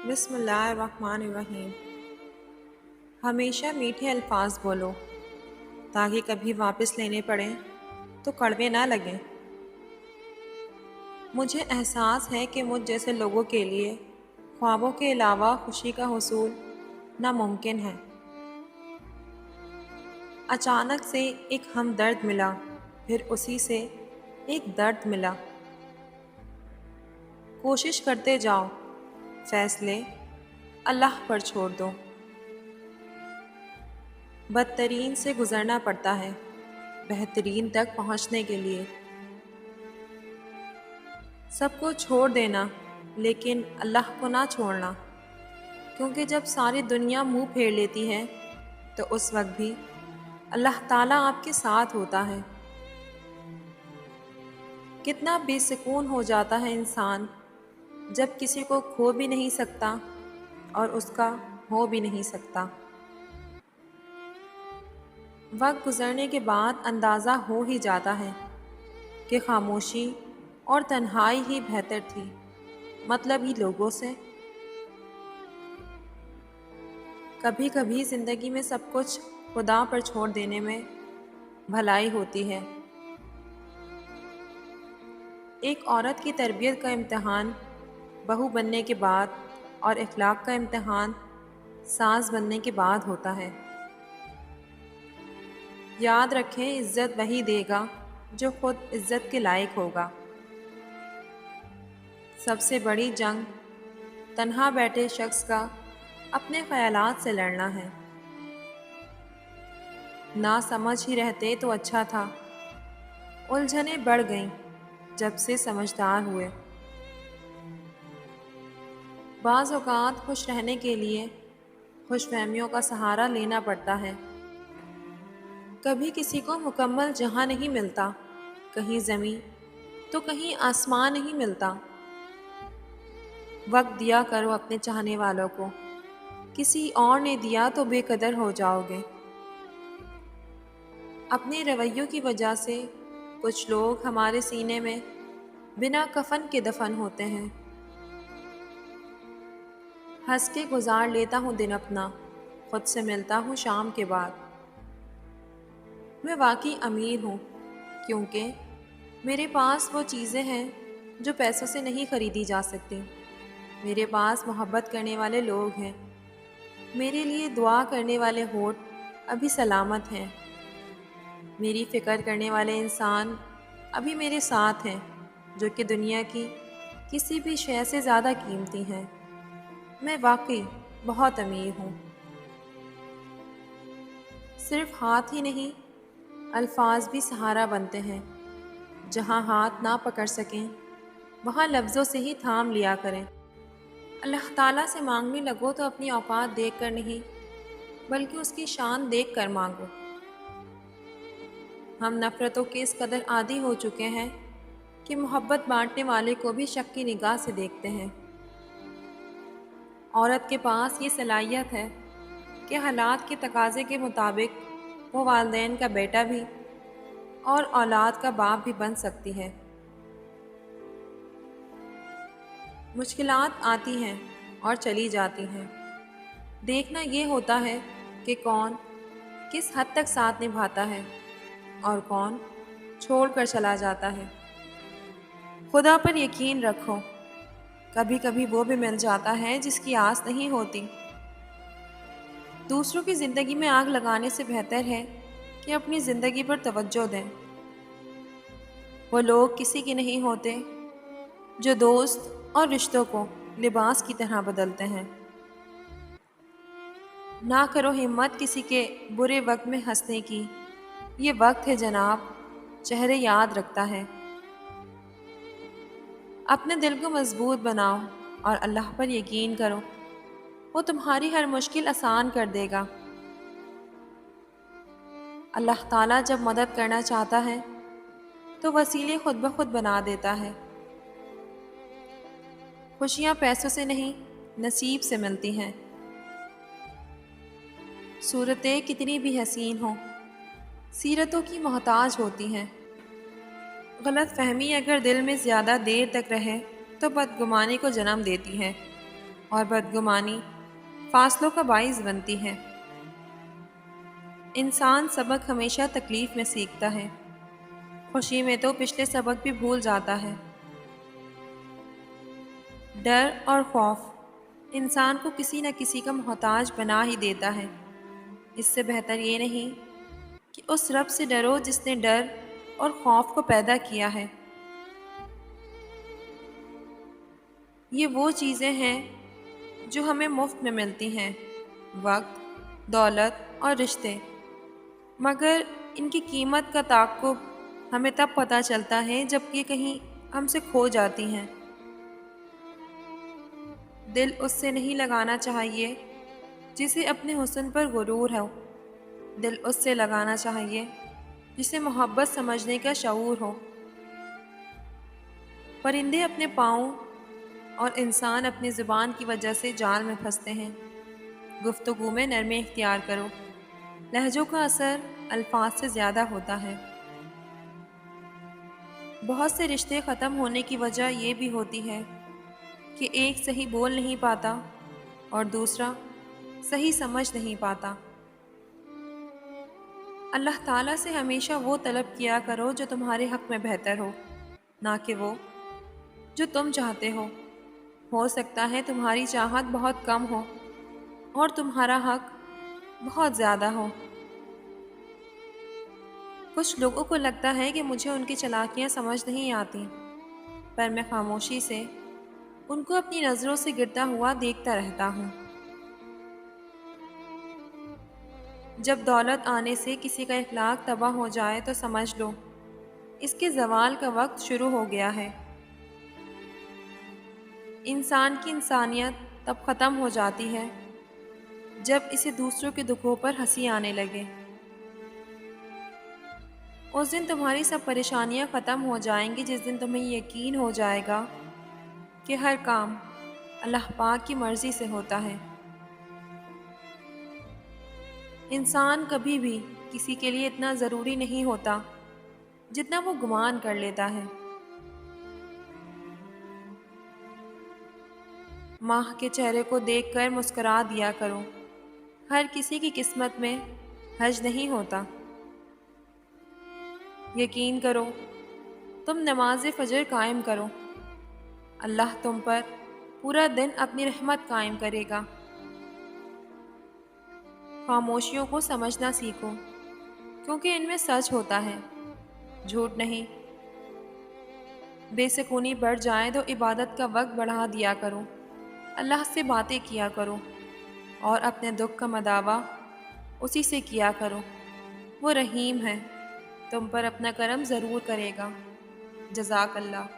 بسم اللہ الرحمن الرحیم۔ ہمیشہ میٹھے الفاظ بولو تاکہ کبھی واپس لینے پڑیں تو کڑوے نہ لگیں۔ مجھے احساس ہے کہ مجھ جیسے لوگوں کے لیے خوابوں کے علاوہ خوشی کا حصول ناممکن ہے۔ اچانک سے ایک ہمدرد ملا، پھر اسی سے ایک درد ملا۔ کوشش کرتے جاؤ، فیصلے اللہ پر چھوڑ دو۔ بدترین سے گزرنا پڑتا ہے بہترین تک پہنچنے کے لیے۔ سب کو چھوڑ دینا لیکن اللہ کو نہ چھوڑنا، کیونکہ جب ساری دنیا منہ پھیر لیتی ہے تو اس وقت بھی اللہ تعالیٰ آپ کے ساتھ ہوتا ہے۔ کتنا بے سکون ہو جاتا ہے انسان جب کسی کو کھو بھی نہیں سکتا اور اس کا ہو بھی نہیں سکتا۔ وقت گزرنے کے بعد اندازہ ہو ہی جاتا ہے کہ خاموشی اور تنہائی ہی بہتر تھی مطلب ہی لوگوں سے۔ کبھی کبھی زندگی میں سب کچھ خدا پر چھوڑ دینے میں بھلائی ہوتی ہے۔ ایک عورت کی تربیت کا امتحان بہو بننے کے بعد اور اخلاق کا امتحان ساس بننے کے بعد ہوتا ہے۔ یاد رکھیں، عزت وہی دے گا جو خود عزت کے لائق ہوگا۔ سب سے بڑی جنگ تنہا بیٹھے شخص کا اپنے خیالات سے لڑنا ہے۔ نہ سمجھ ہی رہتے تو اچھا تھا، الجھنیں بڑھ گئیں جب سے سمجھدار ہوئے۔ بعض اوقات خوش رہنے کے لیے خوش فہمیوں کا سہارا لینا پڑتا ہے۔ کبھی کسی کو مکمل جہاں نہیں ملتا، کہیں زمین تو کہیں آسمان نہیں ملتا۔ وقت دیا کرو اپنے چاہنے والوں کو، کسی اور نے دیا تو بے قدر ہو جاؤ گے۔ اپنے رویوں کی وجہ سے کچھ لوگ ہمارے سینے میں بنا کفن کے دفن ہوتے ہیں۔ ہنس کے گزار لیتا ہوں دن اپنا، خود سے ملتا ہوں شام کے بعد۔ میں واقعی امیر ہوں کیونکہ میرے پاس وہ چیزیں ہیں جو پیسوں سے نہیں خریدی جا سکتی۔ میرے پاس محبت کرنے والے لوگ ہیں، میرے لیے دعا کرنے والے ہونٹ ابھی سلامت ہیں، میری فکر کرنے والے انسان ابھی میرے ساتھ ہیں جو کہ دنیا کی کسی بھی شے سے زیادہ قیمتی ہیں۔ میں واقعی بہت امیر ہوں۔ صرف ہاتھ ہی نہیں، الفاظ بھی سہارا بنتے ہیں۔ جہاں ہاتھ نہ پکڑ سکیں وہاں لفظوں سے ہی تھام لیا کریں۔ اللہ تعالیٰ سے مانگنے لگو تو اپنی اوقات دیکھ کر نہیں بلکہ اس کی شان دیکھ کر مانگو۔ ہم نفرتوں کے اس قدر عادی ہو چکے ہیں کہ محبت بانٹنے والے کو بھی شک کی نگاہ سے دیکھتے ہیں۔ عورت کے پاس یہ صلاحیت ہے کہ حالات کے تقاضے کے مطابق وہ والدین کا بیٹا بھی اور اولاد کا باپ بھی بن سکتی ہے۔ مشکلات آتی ہیں اور چلی جاتی ہیں، دیکھنا یہ ہوتا ہے کہ کون کس حد تک ساتھ نبھاتا ہے اور کون چھوڑ کر چلا جاتا ہے۔ خدا پر یقین رکھو، کبھی کبھی وہ بھی مل جاتا ہے جس کی آس نہیں ہوتی۔ دوسروں کی زندگی میں آگ لگانے سے بہتر ہے کہ اپنی زندگی پر توجہ دیں۔ وہ لوگ کسی کے نہیں ہوتے جو دوست اور رشتوں کو لباس کی طرح بدلتے ہیں۔ نہ کرو ہمت کسی کے برے وقت میں ہنسنے کی، یہ وقت ہے جناب چہرے یاد رکھتا ہے۔ اپنے دل کو مضبوط بناؤ اور اللہ پر یقین کرو، وہ تمہاری ہر مشکل آسان کر دے گا۔ اللہ تعالیٰ جب مدد کرنا چاہتا ہے تو وسیلے خود بخود بنا دیتا ہے۔ خوشیاں پیسوں سے نہیں، نصیب سے ملتی ہیں۔ صورتیں کتنی بھی حسین ہوں، سیرتوں کی محتاج ہوتی ہیں۔ غلط فہمی اگر دل میں زیادہ دیر تک رہے تو بدگمانی کو جنم دیتی ہے۔ اور بدگمانی فاصلوں کا باعث بنتی ہے۔ انسان سبق ہمیشہ تکلیف میں سیکھتا ہے، خوشی میں تو پچھلے سبق بھی بھول جاتا ہے۔ ڈر اور خوف انسان کو کسی نہ کسی کا محتاج بنا ہی دیتا ہے۔ اس سے بہتر یہ نہیں کہ اس رب سے ڈرو جس نے ڈر اور خوف کو پیدا کیا ہے۔ یہ وہ چیزیں ہیں جو ہمیں مفت میں ملتی ہیں، وقت، دولت اور رشتے، مگر ان کی قیمت کا تعاقب ہمیں تب پتہ چلتا ہے جب یہ کہیں ہم سے کھو جاتی ہیں۔ دل اس سے نہیں لگانا چاہیے جسے اپنے حسن پر غرور ہو، دل اس سے لگانا چاہیے جسے محبت سمجھنے کا شعور ہو۔ پرندے اپنے پاؤں اور انسان اپنی زبان کی وجہ سے جال میں پھنستے ہیں۔ گفتگو میں نرمی اختیار کرو، لہجوں کا اثر الفاظ سے زیادہ ہوتا ہے۔ بہت سے رشتے ختم ہونے کی وجہ یہ بھی ہوتی ہے کہ ایک صحیح بول نہیں پاتا اور دوسرا صحیح سمجھ نہیں پاتا۔ اللہ تعالیٰ سے ہمیشہ وہ طلب کیا کرو جو تمہارے حق میں بہتر ہو، نہ کہ وہ جو تم چاہتے ہو سکتا ہے تمہاری چاہت بہت کم ہو اور تمہارا حق بہت زیادہ ہو۔ کچھ لوگوں کو لگتا ہے کہ مجھے ان کی چالاکیاں سمجھ نہیں آتی، پر میں خاموشی سے ان کو اپنی نظروں سے گرتا ہوا دیکھتا رہتا ہوں۔ جب دولت آنے سے کسی کا اخلاق تباہ ہو جائے تو سمجھ لو اس کے زوال کا وقت شروع ہو گیا ہے۔ انسان کی انسانیت تب ختم ہو جاتی ہے جب اسے دوسروں کے دکھوں پر ہنسی آنے لگے۔ اس دن تمہاری سب پریشانیاں ختم ہو جائیں گی جس دن تمہیں یقین ہو جائے گا کہ ہر کام اللہ پاک کی مرضی سے ہوتا ہے۔ انسان کبھی بھی کسی کے لیے اتنا ضروری نہیں ہوتا جتنا وہ گمان کر لیتا ہے۔ ماہ کے چہرے کو دیکھ کر مسکرا دیا کرو، ہر کسی کی قسمت میں حج نہیں ہوتا۔ یقین کرو، تم نماز فجر قائم کرو، اللہ تم پر پورا دن اپنی رحمت قائم کرے گا۔ خاموشیوں کو سمجھنا سیکھو کیونکہ ان میں سچ ہوتا ہے، جھوٹ نہیں۔ بے سکونی بڑھ جائے تو عبادت کا وقت بڑھا دیا کرو، اللہ سے باتیں کیا کرو اور اپنے دکھ کا مداوع اسی سے کیا کرو۔ وہ رحیم ہے، تم پر اپنا کرم ضرور کرے گا۔ جزاک اللہ۔